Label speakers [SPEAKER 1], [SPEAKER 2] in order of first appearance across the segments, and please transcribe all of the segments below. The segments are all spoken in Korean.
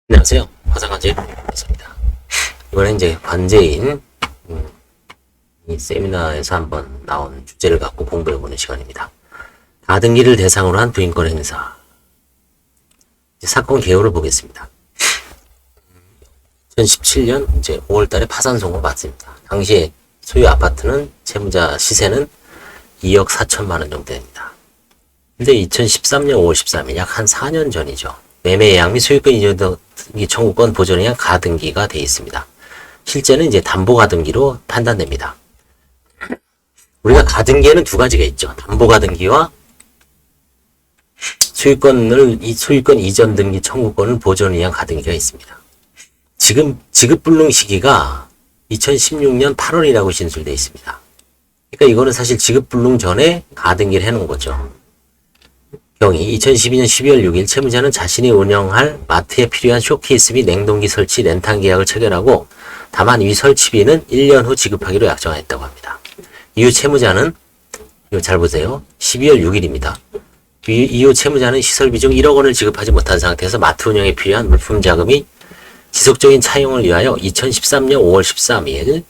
[SPEAKER 1] 안녕하세요. 화상관제입니다. 이번에 이제 관제인 이 세미나에서 한번 나온 주제를 갖고 공부해보는 시간입니다. 가등기를 대상으로 한 부인권 행사. 사건 개요를 보겠습니다. 2017년 이제 5월달에 파산 선고 받습니다. 당시에 소유 아파트는 채무자 시세는 2억 4천만 원 정도 됩니다. 근데 2013년 5월 13일 약 한 4년 전이죠. 매매 예약 및 소유권 이전 등기 청구권 보존에 의한 가등기가 되어 있습니다. 실제는 이제 담보 가등기로 판단됩니다. 우리가 가등기에는 두 가지가 있죠. 담보 가등기와 소유권 이전 등기 청구권을 보존에 의한 가등기가 있습니다. 지금 지급 불능 시기가 2016년 8월이라고 진술되어 있습니다. 그러니까 이거는 사실 지급 불능 전에 가등기를 해놓은 거죠. 경위 2012년 12월 6일 채무자는 자신이 운영할 마트에 필요한 쇼케이스 및 냉동기 설치 렌탈 계약을 체결하고 다만 위 설치비는 1년 후 지급하기로 약정했다고 합니다. 이후 채무자는 이거 잘 보세요. 12월 6일입니다. 이후 채무자는 시설비 중 1억 원을 지급하지 못한 상태에서 마트 운영에 필요한 물품 자금이 지속적인 차용을 위하여 2013년 5월 13일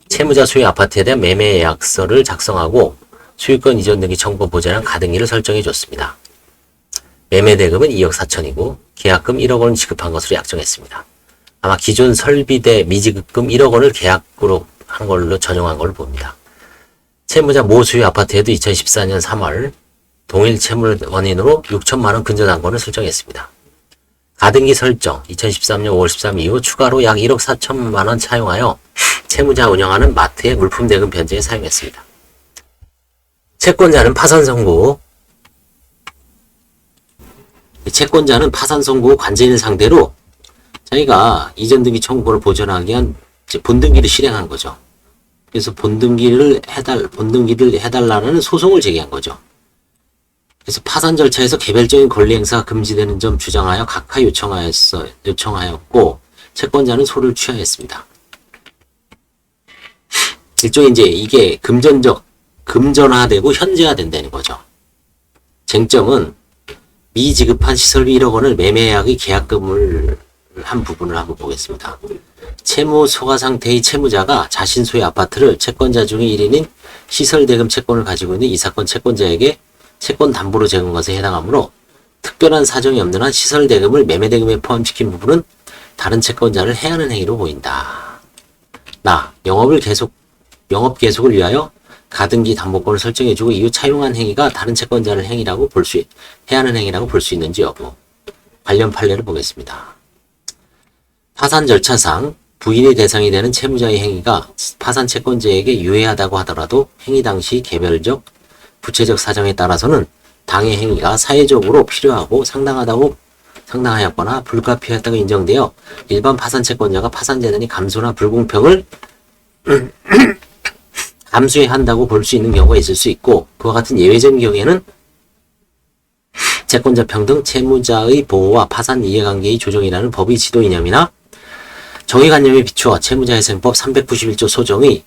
[SPEAKER 1] 채무자 소유 아파트에 대한 매매 계약서를 작성하고 소유권 이전 등기 청구 보전한 가등기를 설정해 줬습니다. 매매 대금은 2억 4천이고 계약금 1억 원을 지급한 것으로 약정했습니다. 아마 기존 설비대 미지급금 1억 원을 계약으로 한 걸로 전용한 걸로 봅니다. 채무자 모 소유 아파트에도 2014년 3월 동일 채무 원인으로 6천만 원 근저당권을 설정했습니다. 가등기 설정 2013년 5월 13일 이후 추가로 약 1억 4천만 원 차용하여 채무자 운영하는 마트의 물품 대금 변제에 사용했습니다. 채권자는 파산 선고 관제인을 상대로 자기가 이전 등기 청구권을 보존하기 위한 본등기를 실행한 거죠. 그래서 본등기를 해달라는 소송을 제기한 거죠. 그래서 파산 절차에서 개별적인 권리 행사가 금지되는 점 주장하여 각하 요청하였고 채권자는 소를 취하였습니다. 일종의 이제 이게 금전화되고 현재화된다는 거죠. 쟁점은 미지급한 시설비 1억 원을 매매계약의 계약금을 한 부분을 한번 보겠습니다. 채무 소가 상태의 채무자가 자신 소유 아파트를 채권자 중의 1인인 시설대금 채권을 가지고 있는 이 사건 채권자에게 채권 담보로 제공한 것에 해당하므로 특별한 사정이 없는 한 시설대금을 매매대금에 포함시킨 부분은 다른 채권자를 해하는 행위로 보인다. 영업 계속을 위하여 가등기 담보권을 설정해주고 이후 차용한 행위가 다른 채권자를 해하는 행위라고 볼 수 있는지 여부. 관련 판례를 보겠습니다. 파산 절차상 부인의 대상이 되는 채무자의 행위가 파산 채권자에게 유해하다고 하더라도 행위 당시 개별적, 구체적 사정에 따라서는 당해 행위가 사회적으로 필요하고 상당하였거나 불가피하였다고 인정되어 일반 파산 채권자가 파산재단이 감소나 불공평을 감수해야 한다고 볼 수 있는 경우가 있을 수 있고 그와 같은 예외적인 경우에는 채권자 평등, 채무자의 보호와 파산 이해관계의 조정이라는 법의 지도 이념이나 정의관념에 비추어 채무자회생법 391조 소정의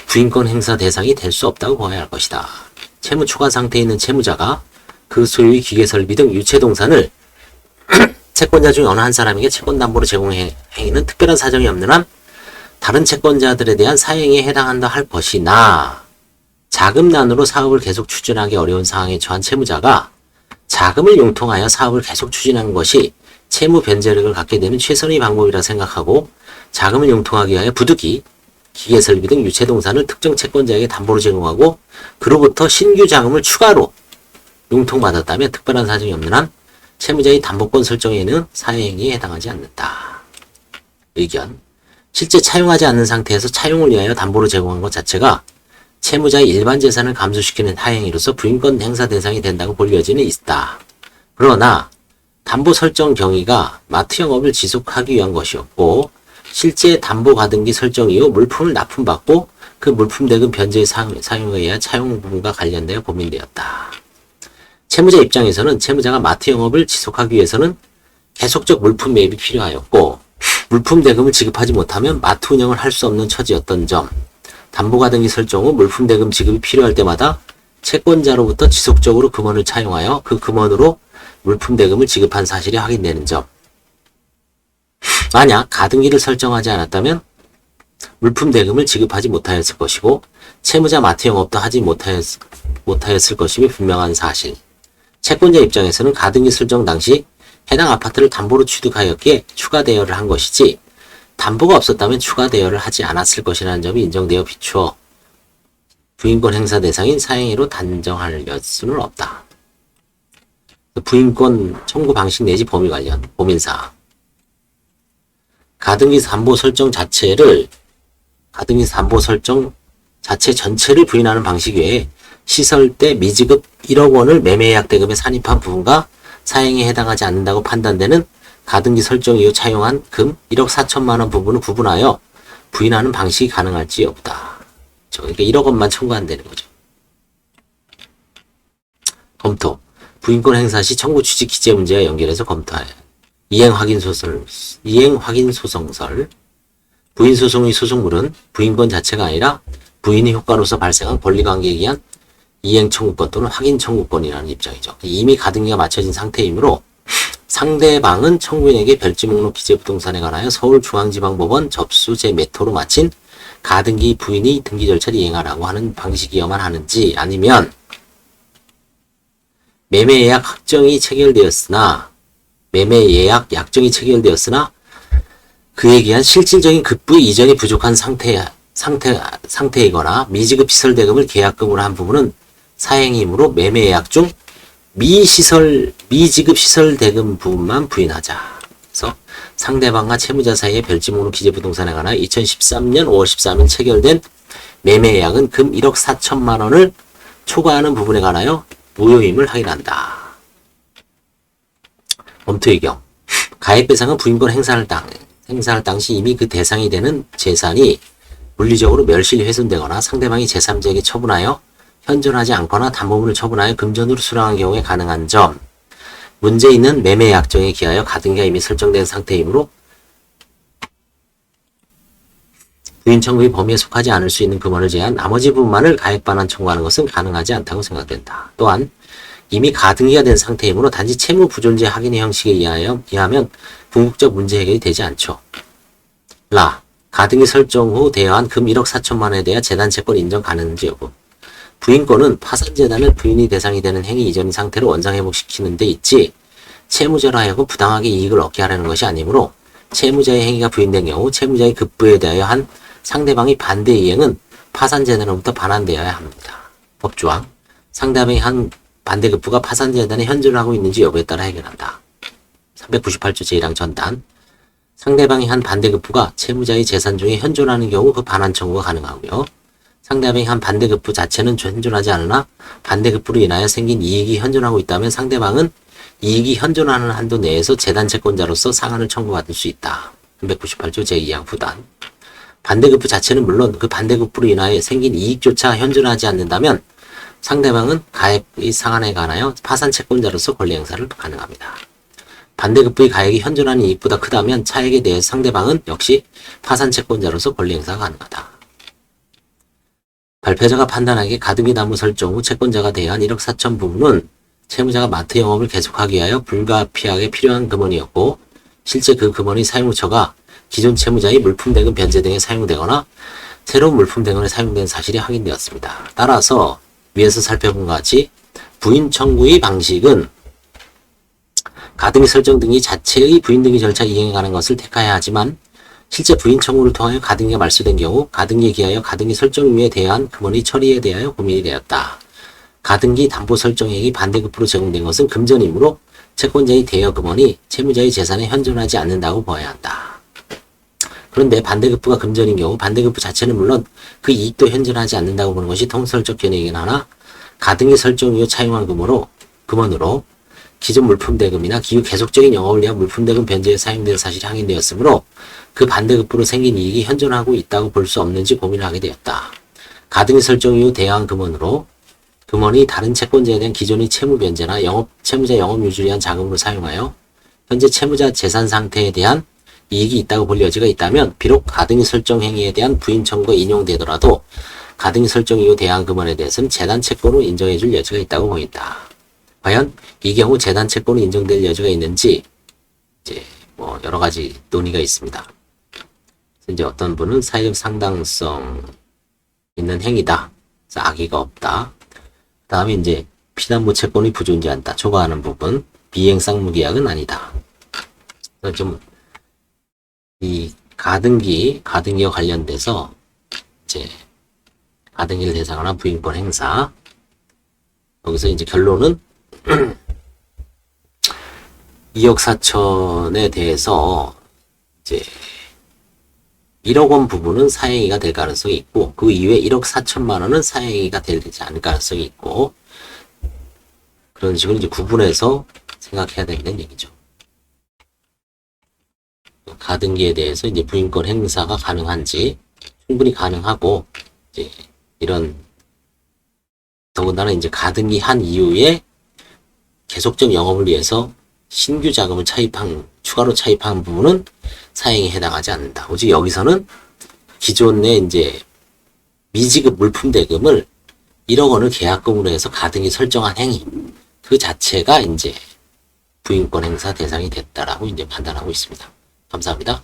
[SPEAKER 1] 부인권 행사 대상이 될 수 없다고 보아야 할 것이다. 채무 초과 상태에 있는 채무자가 그 소유의 기계설비 등 유체동산을 채권자 중 어느 한 사람에게 채권담보로 제공해 행위는 특별한 사정이 없는 한 다른 채권자들에 대한 사행에 해당한다 할 것이나 자금난으로 사업을 계속 추진하기 어려운 상황에 처한 채무자가 자금을 융통하여 사업을 계속 추진하는 것이 채무 변제력을 갖게 되는 최선의 방법이라 생각하고 자금을 융통하기 위하여 부득이 기계설비 등 유체동산을 특정 채권자에게 담보로 제공하고 그로부터 신규 자금을 추가로 융통받았다면 특별한 사정이 없는 한 채무자의 담보권 설정에는 사행에 해당하지 않는다. 의견 실제 차용하지 않는 상태에서 차용을 위하여 담보로 제공한 것 자체가 채무자의 일반 재산을 감소시키는 하행위로서 부인권 행사 대상이 된다고 볼 여지는 있다. 그러나 담보 설정 경위가 마트 영업을 지속하기 위한 것이었고 실제 담보 가등기 설정 이후 물품을 납품받고 그 물품 대금 변제의 사용에 의한 차용 부분과 관련되어 고민되었다. 채무자 입장에서는 채무자가 마트 영업을 지속하기 위해서는 계속적 물품 매입이 필요하였고 물품 대금을 지급하지 못하면 마트 운영을 할 수 없는 처지였던 점, 담보가등기 설정 후 물품 대금 지급이 필요할 때마다 채권자로부터 지속적으로 금원을 차용하여 그 금원으로 물품 대금을 지급한 사실이 확인되는 점, 만약 가등기를 설정하지 않았다면 물품 대금을 지급하지 못하였을 것이고 채무자 마트 영업도 하지 못하였을 것임이 분명한 사실. 채권자 입장에서는 가등기 설정 당시 해당 아파트를 담보로 취득하였기에 추가 대여를 한 것이지 담보가 없었다면 추가 대여를 하지 않았을 것이라는 점이 인정되어 비추어 부인권 행사 대상인 사행위로 단정할 수는 없다. 부인권 청구 방식 내지 범위 관련 고민사항. 가등기 담보 설정 자체 전체를 부인하는 방식 외에 시설대 미지급 1억 원을 매매예약 대금에 산입한 부분과 사행에 해당하지 않는다고 판단되는 가등기 설정 이후 차용한 금 1억 4천만 원 부분을 구분하여 부인하는 방식이 가능할지 없다. 그러니까 1억 원만 청구한다는 거죠. 검토. 부인권 행사 시 청구 취지 기재 문제와 연결해서 검토하여 이행 확인 소송설. 부인 소송의 소송물은 부인권 자체가 아니라 부인의 효과로서 발생한 권리관계에 의한 이행 청구권 또는 확인 청구권이라는 입장이죠. 이미 가등기가 마쳐진 상태이므로 상대방은 청구인에게 별지 목록 기재 부동산에 관하여 서울중앙지방법원 접수 제몇 호로 마친 가등기 부인이 등기 절차를 이행하라고 하는 방식이어만 하는지, 아니면 매매예약 약정이 체결되었으나 그에 대한 실질적인 급부의 이전이 부족한 상태이거나 미지급 시설대금을 계약금으로 한 부분은 사행이므로 매매예약 중 미지급 시설대금 부분만 부인하자. 그래서 상대방과 채무자 사이의 별지목록 기재부동산에 관하여 2013년 5월 13일 체결된 매매예약은 금 1억 4천만 원을 초과하는 부분에 관하여 무효임을 확인한다. 검토의 경우 가액배상은 부인권 행사할 당시 이미 그 대상이 되는 재산이 물리적으로 멸실이 훼손되거나 상대방이 제3자에게 처분하여 현존하지 않거나 담보물을 처분하여 금전으로 수령한 경우에 가능한 점. 문제 있는 매매 약정에 기하여 가등기가 이미 설정된 상태이므로 부인 청구의 범위에 속하지 않을 수 있는 금원을 제한 나머지 부분만을 가액 반환 청구하는 것은 가능하지 않다고 생각된다. 또한 이미 가등기가 된 상태이므로 단지 채무 부존재 확인의 형식에 의하면 궁극적 문제 해결이 되지 않죠. 가등기 설정 후 대여한 금 1억 4천만 원에 대한 재단 채권 인정 가능한지 여부. 부인권은 파산재단을 부인이 대상이 되는 행위 이전의 상태로 원상회복시키는 데 있지 채무자로 하여금 부당하게 이익을 얻게 하려는 것이 아니므로 채무자의 행위가 부인된 경우 채무자의 급부에 대하여 한 상대방의 반대 이행은 파산재단으로부터 반환되어야 합니다. 법조항. 상대방이 한 반대급부가 파산재단에 현존하고 있는지 여부에 따라 해결한다. 398조 제1항 전단. 상대방이 한 반대급부가 채무자의 재산 중에 현존하는 경우 그 반환 청구가 가능하고요. 상대방이 한 반대급부 자체는 현존하지 않으나 반대급부로 인하여 생긴 이익이 현존하고 있다면 상대방은 이익이 현존하는 한도 내에서 재단 채권자로서 상한을 청구받을 수 있다. 398조 제2항 후단. 반대급부 자체는 물론 그 반대급부로 인하여 생긴 이익조차 현존하지 않는다면 상대방은 가액의 상한에 관하여 파산 채권자로서 권리 행사를 가능합니다. 반대급부의 가액이 현존하는 이익보다 크다면 차액에 대해 상대방은 역시 파산 채권자로서 권리 행사가 가능하다. 발표자가 판단하기에 가등기 담보 설정 후 채권자가 대여한 1억 4천 부분은 채무자가 마트 영업을 계속하기 위하여 불가피하게 필요한 금원이었고 실제 그 금원의 사용처가 기존 채무자의 물품 대금 변제 등에 사용되거나 새로운 물품 대금에 사용된 사실이 확인되었습니다. 따라서 위에서 살펴본 것 같이 부인 청구의 방식은 가등기 설정 등이 자체의 부인 등기 절차 이행에 관한 것을 택해야 하지만 실제 부인 청구를 통하여 가등기가 말소된 경우 가등기에 기하여 가등기 설정 이후에 대한 금원의 처리에 대하여 고민이 되었다. 가등기 담보 설정액이 반대급부로 제공된 것은 금전이므로 채권자의 대여 금원이 채무자의 재산에 현존하지 않는다고 보아야 한다. 그런데 반대급부가 금전인 경우 반대급부 자체는 물론 그 이익도 현존하지 않는다고 보는 것이 통설적 견해이긴 하나 가등기 설정 이후 차용한 금원으로 기존 물품대금이나 기후 계속적인 영업을 위한 물품대금 변제에 사용된 사실이 확인되었으므로 그 반대급부로 생긴 이익이 현존하고 있다고 볼 수 없는지 고민을 하게 되었다. 가등기 설정 이후 대여한 금원이 다른 채권자에 대한 기존의 채무 변제나 채무자 영업 유지를 위한 자금으로 사용하여 현재 채무자 재산 상태에 대한 이익이 있다고 볼 여지가 있다면 비록 가등기 설정 행위에 대한 부인 청구가 인용되더라도 가등기 설정 이후 대여한 금원에 대해서는 재단 채권으로 인정해 줄 여지가 있다고 보인다. 과연 이 경우 재단 채권으로 인정될 여지가 있는지 뭐 여러 가지 논의가 있습니다. 이제 어떤 분은 사회적 상당성 있는 행위다. 그래서 악의가 없다. 그 다음에 이제 피난부 채권이 부존재한다. 초과하는 부분. 비행 쌍무계약은 아니다. 좀 이 가등기와 관련돼서 이제 가등기를 대상으로 한 부인권 행사. 여기서 이제 결론은 2억 4천에 대해서 이제 1억 원 부분은 사행위가 될 가능성이 있고 그 이외에 1억 4천만 원은 사행위가 되지 않을 가능성이 있고 그런 식으로 이제 구분해서 생각해야 된다는 얘기죠. 가등기에 대해서 이제 부인권 행사가 가능한지 충분히 가능하고 이제 이런 더군다나 이제 가등기 한 이후에 계속적 영업을 위해서 신규 자금을 추가로 차입한 부분은 사행에 해당하지 않는다. 오직 여기서는 기존의 이제 미지급 물품 대금을 1억 원을 계약금으로 해서 가등기 설정한 행위 그 자체가 이제 부인권 행사 대상이 됐다라고 이제 판단하고 있습니다. 감사합니다.